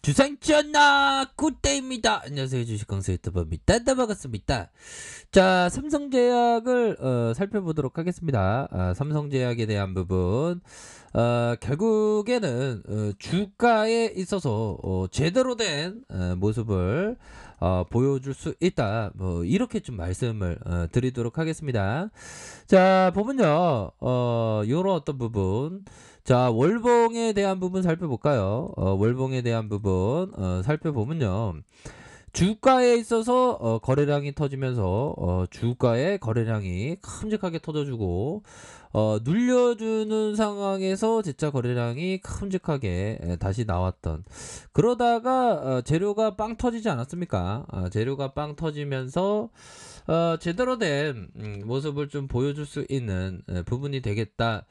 주상치였나 굿데이입니다. 안녕하세요, 주식강사 유튜버입니다. 반갑습니다. 자, 삼성제약을 살펴보도록 하겠습니다. 삼성제약에 대한 부분, 결국에는 주가에 있어서 제대로 된 모습을 보여줄 수 있다, 뭐 이렇게 좀 말씀을 드리도록 하겠습니다. 자, 보면요, 요런 어떤 부분, 자, 월봉에 대한 부분 살펴볼까요? 월봉에 대한 부분 살펴보면요, 주가에 있어서 거래량이 터지면서 주가의 거래량이 큼직하게 터져주고, 눌려주는 상황에서 진짜 거래량이 큼직하게 다시 나왔던, 그러다가 재료가 빵 터지지 않았습니까? 재료가 빵 터지면서 제대로 된 모습을 좀 보여줄 수 있는 부분이 되겠다.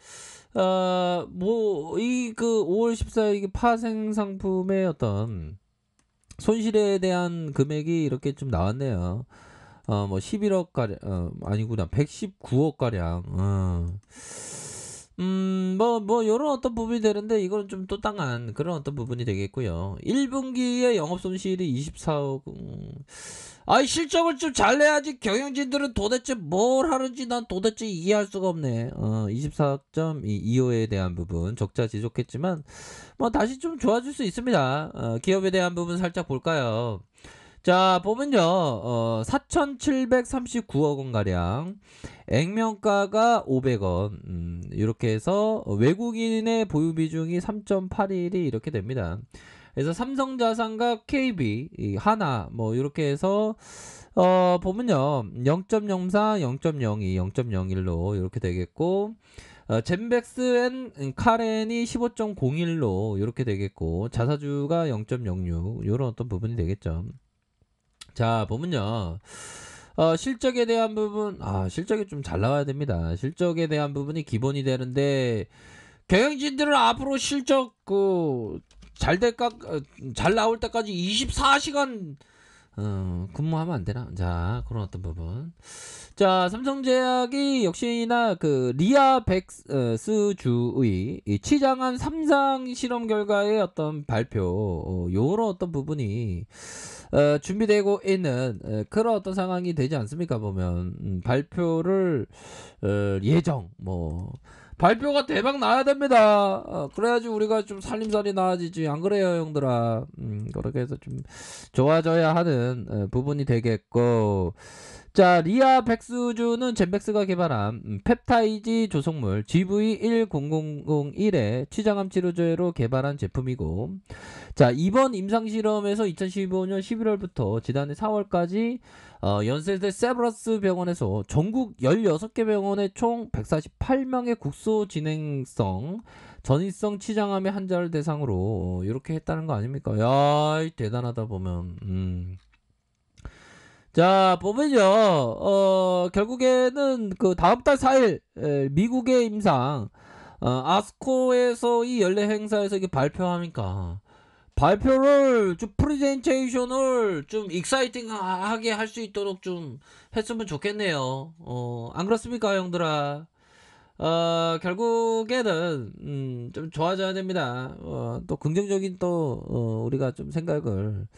뭐 이 그 5월 14일 이게 파생 상품의 어떤 손실에 대한 금액이 이렇게 좀 나왔네요. 뭐 11억 가량, 아니구나, 119억 가량. 뭐 요런 어떤 부분이 되는데, 이거는 좀 또 땅한 그런 어떤 부분이 되겠고요. 1분기에 영업 손실이 24억. 아이, 실적을 좀 잘 내야지. 경영진들은 도대체 뭘 하는지 난 도대체 이해할 수가 없네. 24.25에 대한 부분 적자 지속했지만 뭐 다시 좀 좋아질 수 있습니다. 기업에 대한 부분 살짝 볼까요? 자, 보면요, 4,739억 원 가량, 액면가가 500원, 이렇게 해서 외국인의 보유 비중이 3.81이 이렇게 됩니다. 그래서 삼성자산과 KB, 하나, 뭐 이렇게 해서 보면요, 0.04, 0.02, 0.01로 이렇게 되겠고, 젠백스 앤 카렌이 15.01로 이렇게 되겠고, 자사주가 0.06, 이런 어떤 부분이 되겠죠. 자, 보면요, 실적에 대한 부분, 실적이 좀 잘 나와야 됩니다. 실적에 대한 부분이 기본이 되는데, 경영진들은 앞으로 실적 잘 나올 때까지 24시간 근무하면 안 되나? 자, 그런 어떤 부분. 자, 삼성제약이 역시나 그 리아백스주의 치장한 3상 실험 결과의 어떤 발표, 요런 어떤 부분이 준비되고 있는 그런 어떤 상황이 되지 않습니까? 보면 발표를 예정, 뭐 발표가 대박 나야 됩니다. 그래야지 우리가 좀 살림살이 나아지지. 안 그래요, 형들아? 그렇게 해서 좀 좋아져야 하는 부분이 되겠고, 자, 리아 백수주는 젠백스가 개발한 펩타이드 조성물 GV1001의 취장암 치료제로 개발한 제품이고, 자, 이번 임상실험에서 2015년 11월부터 지난해 4월까지 연세대 세브러스 병원에서 전국 16개 병원의 총 148명의 국소 진행성 전이성 치장암의 환자를 대상으로 이렇게 했다는 거 아닙니까? 야, 대단하다 보면. 자, 보면요, 결국에는 그 다음 달 4일 미국의 임상 아스코에서 이 연례 행사에서 이게 발표하니까, 발표를 좀 프레젠테이션을 좀 익사이팅하게 할 수 있도록 좀 했으면 좋겠네요. 안 그렇습니까, 형들아? 결국에는 좀 좋아져야 됩니다. 또 긍정적인 또 우리가 좀 생각을,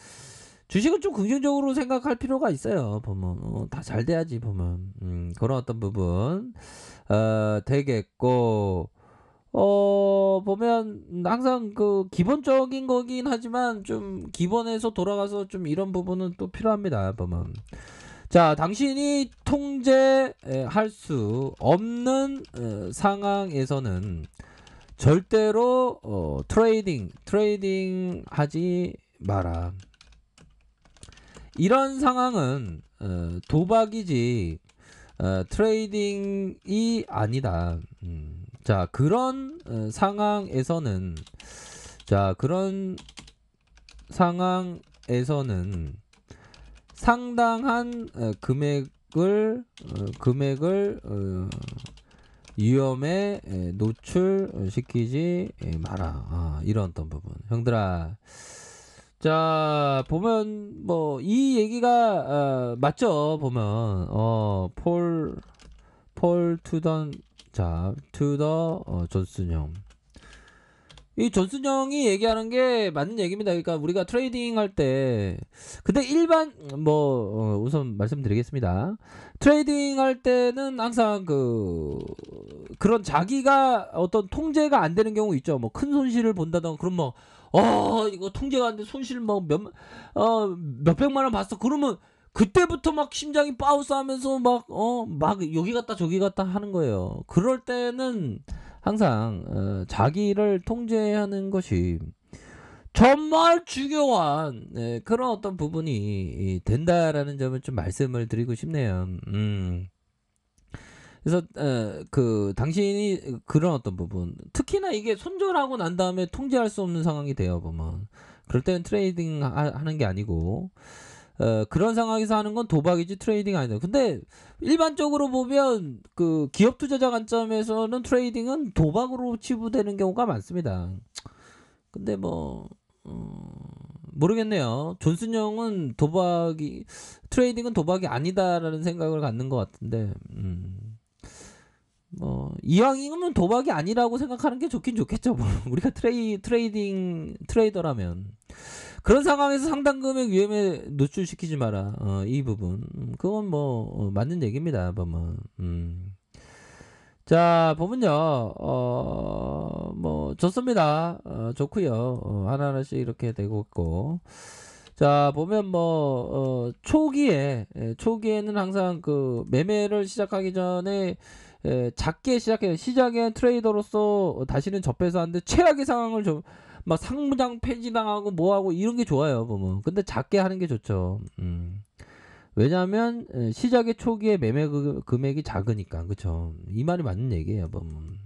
주식은 좀 긍정적으로 생각할 필요가 있어요. 보면 다 잘 돼야지, 보면 그런 어떤 부분 되겠고, 보면 항상 그 기본적인 거긴 하지만 좀 기본에서 돌아가서 좀 이런 부분은 또 필요합니다. 보면, 자, 당신이 통제할 수 없는 상황에서는 절대로 트레이딩 하지 마라. 이런 상황은 도박이지 트레이딩이 아니다. 자, 그런 상황에서는, 상당한 금액을 위험에 노출시키지 마라. 이런 어떤 부분, 형들아. 자, 보면 뭐 이 얘기가 맞죠. 보면 폴 투던, 자, 투더 존슨형, 이 존슨형이 얘기하는 게 맞는 얘기입니다. 그러니까 우리가 트레이딩 할 때, 근데 일반 우선 말씀드리겠습니다. 트레이딩 할 때는 항상 그런 자기가 어떤 통제가 안 되는 경우 있죠. 뭐 큰 손실을 본다던가, 그럼 뭐 이거 통제가 안 돼, 손실 몇백만 원 봤어. 그러면 그때부터 막 심장이 빠우스하면서 막 여기 갔다 저기 갔다 하는 거예요. 그럴 때는 항상 자기를 통제하는 것이 정말 중요한 그런 어떤 부분이 된다라는 점을 좀 말씀을 드리고 싶네요. 그래서 당신이 그런 어떤 부분, 특히나 이게 손절하고 난 다음에 통제할 수 없는 상황이 되어 보면, 그럴 때는 트레이딩 하는 게 아니고 그런 상황에서 하는 건 도박이지 트레이딩 아니다. 근데 일반적으로 보면 그 기업 투자자 관점에서는 트레이딩은 도박으로 치부되는 경우가 많습니다. 근데 모르겠네요. 존슨형은 트레이딩은 도박이 아니다라는 생각을 갖는 것 같은데, 이왕이면 도박이 아니라고 생각하는 게 좋긴 좋겠죠. 뭐. 우리가 트레이더라면. 그런 상황에서 상당 금액 위험에 노출시키지 마라. 이 부분. 그건 맞는 얘기입니다. 보면. 자, 보면요. 좋습니다. 좋고요. 하나하나씩 이렇게 되고 있고. 자, 보면 초기에는 항상 그 매매를 시작하기 전에 작게 시작해요. 시작엔 트레이더로서 다시는 접해서 안 돼. 최악의 상황을 막 상무장 폐지당하고 뭐하고 이런 게 좋아요. 보면. 근데 작게 하는 게 좋죠. 왜냐하면 시작의 초기에 매매 금액이 작으니까. 그쵸. 이 말이 맞는 얘기예요. 보면.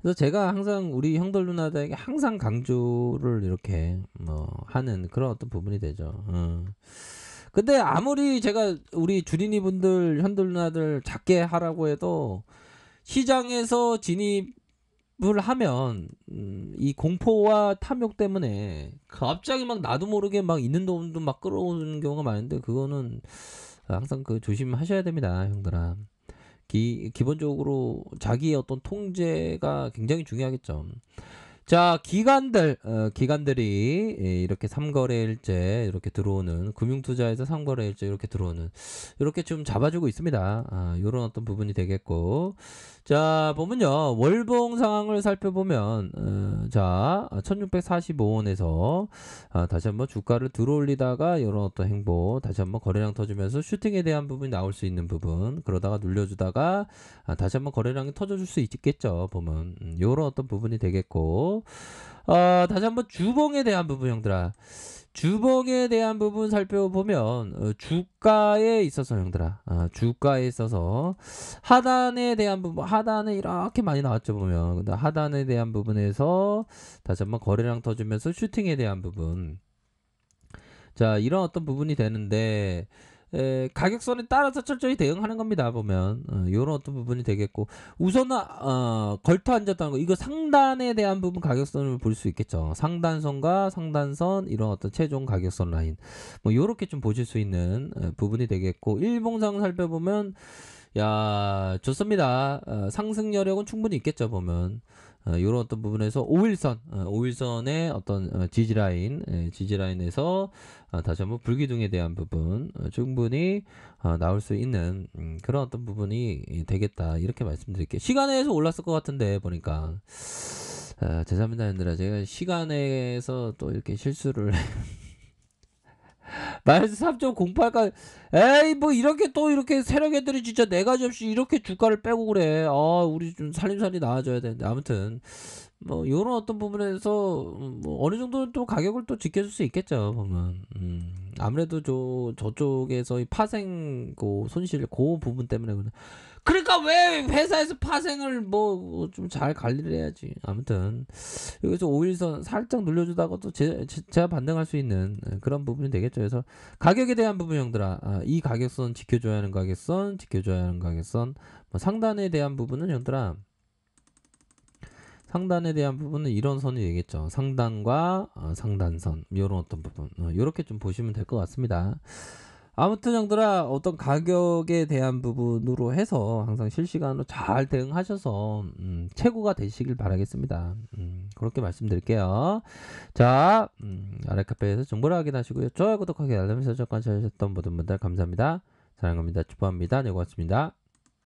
그래서 제가 항상 우리 형들 누나들에게 항상 강조를 이렇게 하는 그런 어떤 부분이 되죠. 근데 아무리 제가 우리 주린이 분들 형들 누나들 작게 하라고 해도 시장에서 진입을 하면 이 공포와 탐욕 때문에 갑자기 막 나도 모르게 막 있는 돈도 막 끌어오는 경우가 많은데, 그거는 항상 조심하셔야 됩니다, 형들아. 기본적으로 자기의 어떤 통제가 굉장히 중요하겠죠. 자, 기관들이 이렇게 3거래일제 이렇게 들어오는, 금융투자에서 3거래일제 이렇게 들어오는, 이렇게 좀 잡아주고 있습니다. 요런 어떤 부분이 되겠고. 자, 보면요. 월봉 상황을 살펴보면, 자, 1645원에서 다시 한번 주가를 들어올리다가 이런 어떤 행보, 다시 한번 거래량 터지면서 슈팅에 대한 부분이 나올 수 있는 부분, 그러다가 눌려주다가 다시 한번 거래량이 터져줄 수 있겠죠. 보면 요런 어떤 부분이 되겠고, 다시 한번 주봉에 대한 부분, 형들아. 주봉에 대한 부분 살펴보면 주가에 있어서, 형들아, 주가에 있어서 하단에 대한 부분, 하단에 이렇게 많이 나왔죠. 보면 근데 하단에 대한 부분에서 다시 한번 거래량 터지면서 슈팅에 대한 부분, 자, 이런 어떤 부분이 되는데, 가격선에 따라서 철저히 대응하는 겁니다. 보면 이런 어떤 부분이 되겠고, 우선은 걸터 앉았다는 거, 이거 상단에 대한 부분 가격선을 볼 수 있겠죠. 상단선과 상단선, 이런 어떤 최종 가격선 라인, 요렇게 좀 보실 수 있는 부분이 되겠고, 일봉상 살펴보면 야, 좋습니다. 상승 여력은 충분히 있겠죠. 보면 이런 어떤 부분에서 5일선의 어떤 지지라인에서 다시 한번 불기둥에 대한 부분 충분히 나올 수 있는 그런 어떤 부분이 되겠다, 이렇게 말씀드릴게요. 시간에서 올랐을 것 같은데 보니까 죄송합니다, 얘들아. 제가 시간에서 또 이렇게 실수를 마이너스 3.08까지. 에이, 이렇게 또 이렇게 세력 애들이 진짜 네 가지 없이 이렇게 주가를 빼고 그래. 우리 좀 살림살이 나와줘야 되는데. 아무튼 요런 어떤 부분에서 어느 정도 또 가격을 또 지켜줄 수 있겠죠. 보면 아무래도 저쪽에서 이 파생 손실 부분 때문에 그러니까 왜 회사에서 파생을 좀 잘 관리를 해야지. 아무튼 여기서 5일선 살짝 눌려주다가 또 제가 반등할 수 있는 그런 부분이 되겠죠. 그래서 가격에 대한 부분, 형들아, 이 가격선 지켜줘야 하는 가격선, 상단에 대한 부분은, 형들아, 상단에 대한 부분은 이런 선이 되겠죠. 상단과 상단선, 이런 어떤 부분, 이렇게 좀 보시면 될 것 같습니다. 아무튼 형들아 어떤 가격에 대한 부분으로 해서 항상 실시간으로 잘 대응하셔서 최고가 되시길 바라겠습니다. 그렇게 말씀드릴게요. 자, 아래카페에서 정보를 확인하시고요. 좋아요, 구독하기, 알람 설정까지 하셨던 모든 분들 감사합니다. 사랑합니다. 축복합니다. 네, 고맙습니다.